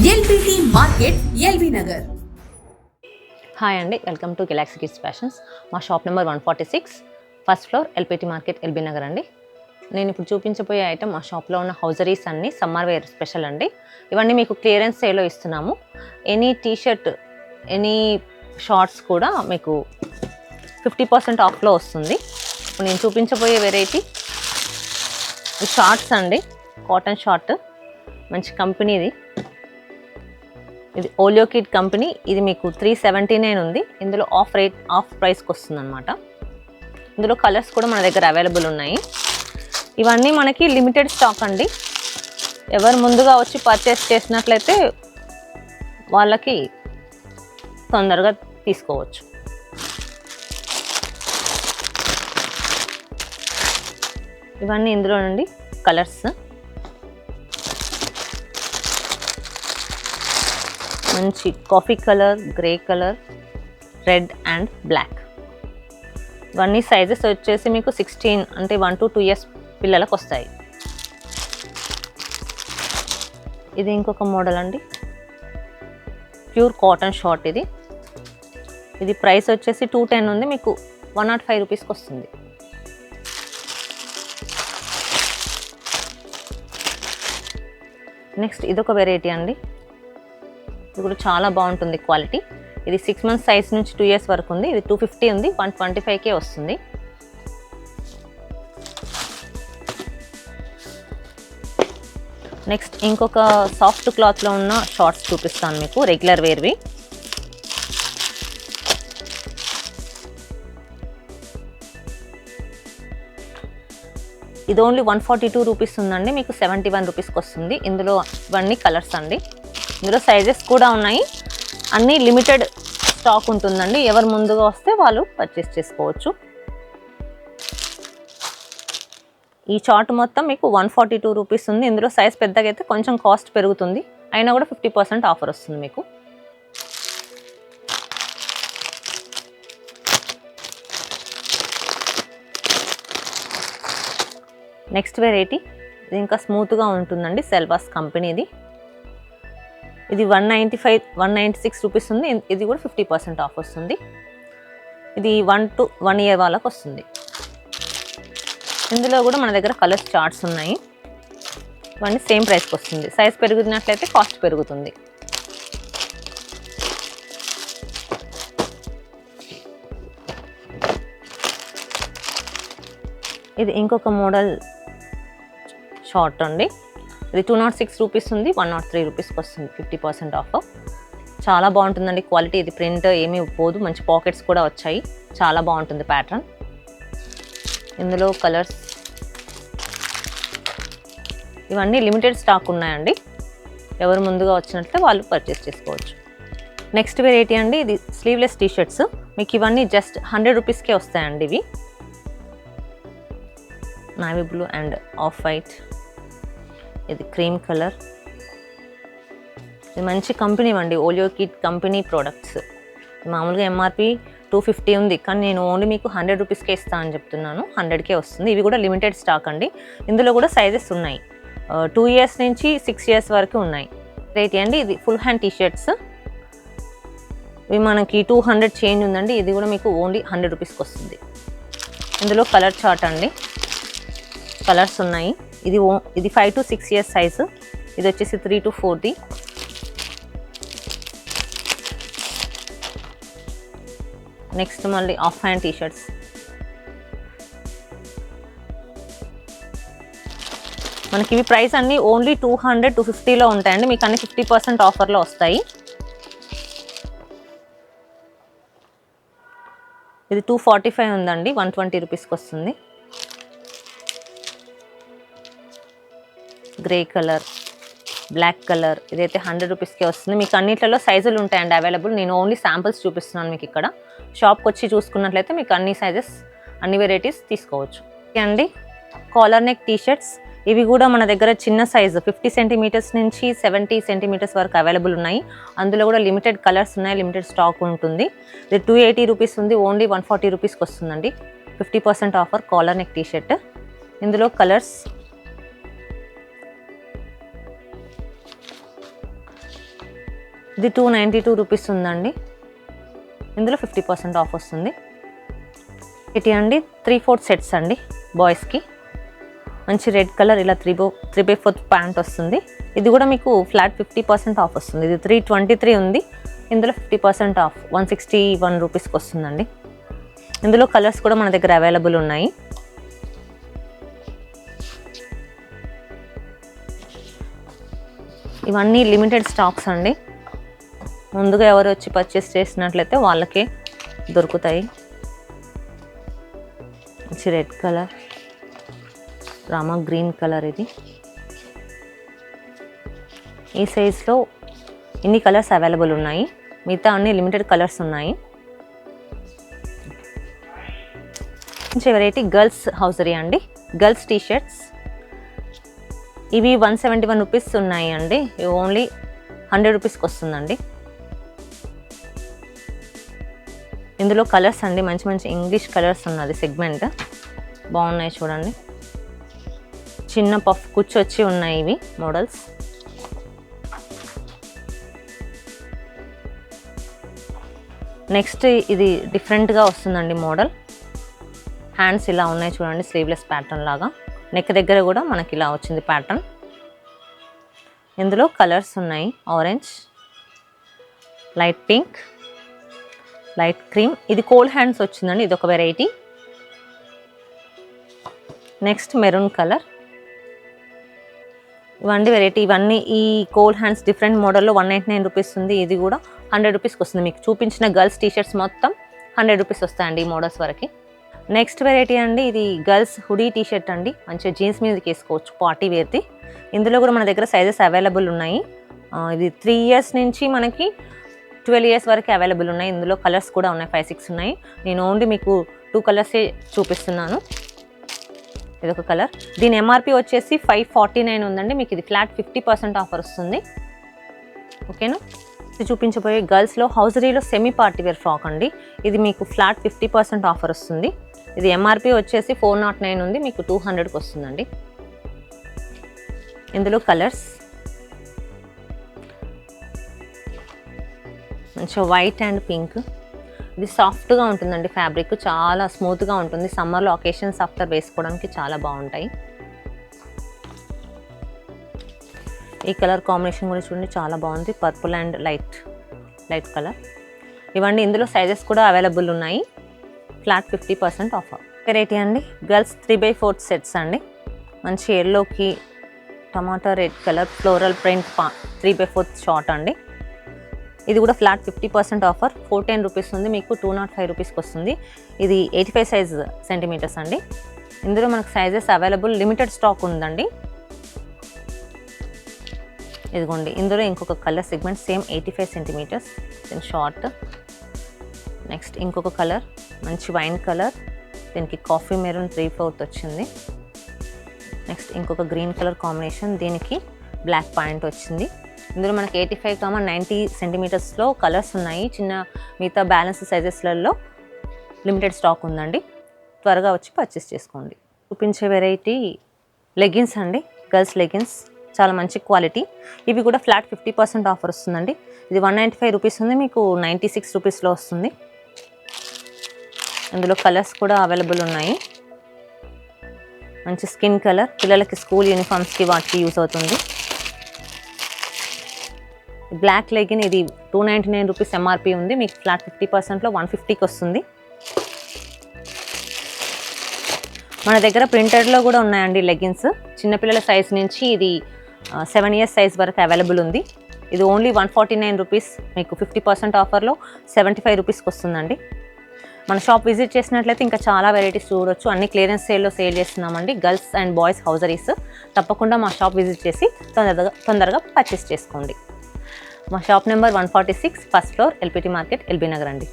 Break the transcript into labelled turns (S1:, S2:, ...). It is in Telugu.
S1: LBT market LB Nagar.
S2: Hi అండి, welcome to Galaxy Kids Fashions. మా shop number 146, first floor, LBT market LB Nagar అండి. నేను ఇప్పుడు చూపించబోయే ఐటమ్ మా షాప్లో ఉన్న హౌజరీస్ అన్ని సమ్మర్ వేర్ స్పెషల్ అండి. ఇవన్నీ మీకు క్లియరెన్స్ సేల్లో ఇస్తున్నాము. ఎనీ టీషర్ట్, ఎనీ షార్ట్స్ కూడా మీకు 50% ఆఫ్లో వస్తుంది. ఇప్పుడు నేను చూపించబోయే వెరైటీ షార్ట్స్ అండి, కాటన్ షార్ట్, మంచి కంపెనీది. ఇది ఓలియో కిడ్ కంపెనీ. ఇది మీకు 379 ఉంది. ఇందులో ఆఫ్ ప్రైస్కి వస్తుంది అనమాట. ఇందులో కలర్స్ కూడా మన దగ్గర అవైలబుల్ ఉన్నాయి. ఇవన్నీ మనకి లిమిటెడ్ స్టాక్ అండి. ఎవరు ముందుగా వచ్చి పర్చేస్ చేసినట్లయితే వాళ్ళకి తొందరగా తీసుకోవచ్చు. ఇవన్నీ ఇందులో నుండి కలర్స్. మంచి coffee colour, grey colour, red and black. ఇవన్నీ సైజెస్ వచ్చేసి మీకు 16 అంటే 1 to 2 years పిల్లలకు వస్తాయి. ఇది ఇంకొక మోడల్ అండి, ప్యూర్ కాటన్ షార్ట్. ఇది ప్రైస్ వచ్చేసి 210 ఉంది, మీకు 105 రూపీస్కి వస్తుంది. నెక్స్ట్ ఇదొక వెరైటీ అండి. ఇది కూడా చాలా బాగుంటుంది క్వాలిటీ. ఇది 6 months సైజ్ నుంచి 2 years వరకు ఉంది. ఇది 250 ఉంది, 125కే వస్తుంది. నెక్స్ట్ ఇంకొక సాఫ్ట్ క్లాత్లో ఉన్న షార్ట్స్ చూపిస్తాను మీకు, రెగ్యులర్ వేర్వి. ఇది ఓన్లీ 142 రూపీస్ ఉందండి, మీకు 71 రూపీస్కి వస్తుంది. ఇందులో ఇవన్నీ కలర్స్ అండి. ఇందులో సైజెస్ కూడా ఉన్నాయి. అన్నీ లిమిటెడ్ స్టాక్ ఉంటుందండి. ఎవరు ముందుగా వస్తే వాళ్ళు పర్చేస్ చేసుకోవచ్చు. ఈ చార్ట్ మొత్తం మీకు 142 రూపీస్ ఉంది. ఇందులో సైజ్ పెద్దగా అయితే కొంచెం కాస్ట్ పెరుగుతుంది, అయినా కూడా 50% ఆఫర్ వస్తుంది మీకు. నెక్స్ట్ వెరైటీ, ఇది ఇంకా స్మూత్గా ఉంటుందండి, సెల్వాస్ కంపెనీది. ఇది 196 రూపీస్ ఉంది. ఇది కూడా 50% ఆఫ్ వస్తుంది. ఇది 1 to 1 year వాళ్ళకి వస్తుంది. ఇందులో కూడా మన దగ్గర కలర్స్ చార్ట్స్ ఉన్నాయి. ఇవన్నీ సేమ్ ప్రైస్కి వస్తుంది. సైజ్ పెరుగుతున్నట్లయితే కాస్ట్ పెరుగుతుంది. ఇది ఇంకొక మోడల్ షార్ట్ అండి. ఇది 206 రూపీస్ ఉంది, 103 రూపీస్కి వస్తుంది, 50% ఆఫ్. చాలా బాగుంటుందండి క్వాలిటీ. ఇది ప్రింట్ ఏమీ పోదు, మంచి పాకెట్స్ కూడా వచ్చాయి. చాలా బాగుంటుంది ప్యాటర్న్. ఇందులో కలర్స్ ఇవన్నీ లిమిటెడ్ స్టాక్ ఉన్నాయండి. ఎవరు ముందుగా వచ్చినట్లయితే వాళ్ళు పర్చేస్ చేసుకోవచ్చు. నెక్స్ట్ వెరైటీ అండి, ఇది స్లీవ్లెస్ టీషర్ట్స్. మీకు ఇవన్నీ జస్ట్ 100 రూపీస్కే వస్తాయండి. ఇవి navy blue and off white. ఇది క్రీమ్ కలర్. ఇది మంచి కంపెనీ అండి, ఓలియో కిడ్ కంపెనీ ప్రోడక్ట్స్. మామూలుగా ఎంఆర్పి 250 ఉంది, కానీ నేను ఓన్లీ మీకు 100 రూపీస్కే ఇస్తాను అని చెప్తున్నాను. 100కే వస్తుంది. ఇవి కూడా లిమిటెడ్ స్టాక్ అండి. ఇందులో కూడా సైజెస్ ఉన్నాయి. 2 years నుంచి 6 years వరకు ఉన్నాయి. రేట్ అండి, ఇది ఫుల్ హ్యాండ్ టీషర్ట్స్. ఇవి మనకి 200 చేంజ్ ఉందండి. ఇది కూడా మీకు ఓన్లీ 100 రూపీస్కి వస్తుంది. ఇందులో కలర్ చార్ట్ అండి, కలర్స్ ఉన్నాయి. ఇది 5 to 6 years సైజు. ఇది వచ్చేసి 3 to 4ది. నెక్స్ట్ మళ్ళీ ఆఫ్ హ్యాండ్ టీషర్ట్స్. మనకి ఇవి ప్రైస్ అన్నీ ఓన్లీ 200 to 250లో ఉంటాయండి. మీకు అన్ని 50% ఆఫర్లో వస్తాయి. ఇది 245 ఉందండి, 120 రూపీస్కి వస్తుంది. Grey colour, black colour. ఇదైతే 100 రూపీస్కే వస్తుంది. మీకు అన్నిట్లలో సైజులు ఉంటాయండి అవైలబుల్. నేను ఓన్లీ శాంపిల్స్ చూపిస్తున్నాను మీకు. ఇక్కడ షాప్కి వచ్చి చూసుకున్నట్లయితే మీకు అన్ని సైజెస్, అన్ని వెరైటీస్ తీసుకోవచ్చు. ఓకే అండి, కాలర్ నెక్ టీషర్ట్స్. ఇవి కూడా మన దగ్గర చిన్న సైజు 50 సెంటీమీటర్స్ నుంచి 70 సెంటీమీటర్స్ వరకు అవైలబుల్ ఉన్నాయి. అందులో కూడా లిమిటెడ్ కలర్స్ ఉన్నాయి, లిమిటెడ్ స్టాక్ ఉంటుంది. ఇది 280 రూపీస్ ఉంది, ఓన్లీ 140 రూపీస్కి వస్తుందండి. 50% ఆఫర్ కాలర్ నెక్ టీషర్ట్. ఇందులో కలర్స్ ఇది 292 రూపీస్ ఉందండి. ఇందులో 50% ఆఫ్ వస్తుంది. ఇది అండి 3/4 సెట్స్ అండి బాయ్స్కి. మంచి రెడ్ కలర్ ఇలా 3/4 ప్యాంట్ వస్తుంది. ఇది కూడా మీకు ఫ్లాట్ 50% ఆఫ్ వస్తుంది. ఇది 323 ఉంది, ఇందులో 50% ఆఫ్ 161 రూపీస్కి వస్తుందండి. ఇందులో కలర్స్ కూడా మన దగ్గర అవైలబుల్ ఉన్నాయి. ఇవన్నీ లిమిటెడ్ స్టాక్స్ అండి. ముందుగా ఎవరు వచ్చి పర్చేస్ చేసినట్లయితే వాళ్ళకే దొరుకుతాయి. మంచి red colour, Rama green colour. ఇది ఈ సైజ్లో ఇన్ని కలర్స్ అవైలబుల్ ఉన్నాయి. మిగతా అన్ని లిమిటెడ్ కలర్స్ ఉన్నాయి. మంచి వెరైటీ గర్ల్స్ హౌజరీ అండి. గర్ల్స్ టీషర్ట్స్ ఇవి 171 రూపీస్ ఉన్నాయి అండి. ఇవి ఓన్లీ 100 రూపీస్కి వస్తుందండి. ఇందులో కలర్స్ అండి మంచి మంచి ఇంగ్లీష్ కలర్స్ ఉన్నది సెగ్మెంట్. బాగున్నాయి చూడండి. చిన్న పఫ్ కుచ్చొచ్చి ఉన్నాయి ఇవి మోడల్స్. నెక్స్ట్ ఇది డిఫరెంట్గా వస్తుందండి మోడల్. హ్యాండ్స్ ఇలా ఉన్నాయి చూడండి, స్లీవ్లెస్ ప్యాటర్న్ లాగా. నెక్ దగ్గర కూడా మనకి ఇలా వచ్చింది ప్యాటర్న్. ఇందులో కలర్స్ ఉన్నాయి, orange, light pink, light cream. ఇది కోల్డ్ హ్యాండ్స్ వచ్చిందండి, ఇది ఒక వెరైటీ. Next maroon colour. ఇవన్నీ వెరైటీ. ఇవన్నీ ఈ కోల్డ్ హ్యాండ్స్ డిఫరెంట్ మోడల్లో 199 రూపీస్ ఉంది. ఇది కూడా 100 రూపీస్కి వస్తుంది. మీకు చూపించిన గర్ల్స్ టీషర్ట్స్ మొత్తం 100 రూపీస్ వస్తాయండి ఈ మోడల్స్ వరకు. నెక్స్ట్ వెరైటీ అండి, ఇది గర్ల్స్ హుడీ టీషర్ట్ అండి. మంచిగా జీన్స్ మీదకి వేసుకోవచ్చు, పార్టీ వేర్ది. ఇందులో కూడా మన దగ్గర సైజెస్ అవైలబుల్ ఉన్నాయి. ఇది 3 ఇయర్స్ నుంచి మనకి 12 ఇయర్స్ వరకు అవైలబుల్ ఉన్నాయి. ఇందులో కలర్స్ కూడా ఉన్నాయి, 5, 6 ఉన్నాయి. నేను ఓన్లీ మీకు 2 కలర్సే చూపిస్తున్నాను. ఇదొక కలర్. దీని ఎంఆర్పి వచ్చేసి 549 ఉందండి. మీకు ఇది ఫ్లాట్ 50% ఆఫర్ వస్తుంది. ఓకేనా. ఇది చూపించబోయే గర్ల్స్లో హౌజరీలో సెమీ పార్టీ వేర్ ఫ్రాక్ అండి. ఇది మీకు ఫ్లాట్ 50% ఆఫర్ వస్తుంది. ఇది ఎంఆర్పి వచ్చేసి 409 ఉంది, మీకు 200కి వస్తుందండి. ఇందులో కలర్స్ మంచిగా వైట్ అండ్ పింక్. ఇది సాఫ్ట్గా ఉంటుందండి, ఫ్యాబ్రిక్ చాలా స్మూత్గా ఉంటుంది. సమ్మర్లో అకేషన్స్ ఆఫ్టర్ వేసుకోవడానికి చాలా బాగుంటాయి. ఈ కలర్ కాంబినేషన్ కూడా చూడండి, చాలా బాగుంది. Purple and light colour. ఇవన్నీ ఇందులో సైజెస్ కూడా అవైలబుల్ ఉన్నాయి. Flat 50% offer. వెరైటీ అండి, గర్ల్స్ 3/4 సెట్స్ అండి. మంచి ఎల్లోకి tomato red colour floral print 3/4 short అండి. ఇది కూడా ఫ్లాట్ 50% ఆఫర్. 410 రూపీస్ ఉంది, మీకు 205 రూపీస్కి వస్తుంది. ఇది 85 సైజ్ సెంటీమీటర్స్ అండి. ఇందులో మనకు సైజెస్ అవైలబుల్, లిమిటెడ్ స్టాక్ ఉందండి. ఇదిగోండి, ఇందులో ఇంకొక colour segment same 85 centimetres short. Next ఇంకొక కలర్ మంచి వైన్ కలర్, దీనికి కాఫీ మెరూన్ 3/4 వచ్చింది. నెక్స్ట్ ఇంకొక గ్రీన్ కలర్ కాంబినేషన్, దీనికి బ్లాక్ పాయింట్ వచ్చింది. ఇందులో మనకి 85-90 సెంటీమీటర్స్లో కలర్స్ ఉన్నాయి. చిన్న మిగతా బ్యాలెన్స్ సైజెస్లలో లిమిటెడ్ స్టాక్ ఉందండి. త్వరగా వచ్చి పర్చేస్ చేసుకోండి. చూపించే వెరైటీ లెగిన్స్ అండి, గర్ల్స్ లెగిన్స్. చాలా మంచి క్వాలిటీ. ఇవి కూడా ఫ్లాట్ 50% ఆఫర్ వస్తుందండి. ఇది 195 రూపీస్ ఉంది, మీకు 96 రూపీస్లో వస్తుంది. ఇందులో కలర్స్ కూడా అవైలబుల్ ఉన్నాయి. మంచి స్కిన్ కలర్, పిల్లలకి స్కూల్ యూనిఫామ్స్కి వాటికి యూస్ అవుతుంది. బ్లాక్ లెగిన్, ఇది 299 రూపీస్ ఎంఆర్పి ఉంది, మీకు ఫ్లాట్ 50%లో 150కి వస్తుంది. మన దగ్గర ప్రింటెడ్లో కూడా ఉన్నాయండి లెగిన్స్. చిన్నపిల్లల సైజ్ నుంచి ఇది 7 ఇయర్స్ సైజ్ వరకు అవైలబుల్ ఉంది. ఇది ఓన్లీ 149 రూపీస్, మీకు 50% ఆఫర్లో 75 రూపీస్కి వస్తుందండి. మన షాప్ విజిట్ చేసినట్లయితే ఇంకా చాలా వెరైటీస్ చూడొచ్చు. అన్ని క్లియరెన్స్ సేల్లో సేల్ చేస్తున్నామండి, గర్ల్స్ అండ్ బాయ్స్ హౌజరీస్. తప్పకుండా మా షాప్ విజిట్ చేసి తొందరగా పర్చేస్ చేసుకోండి. మా shop number 146, first floor, LPT market, LB Nagar అండి.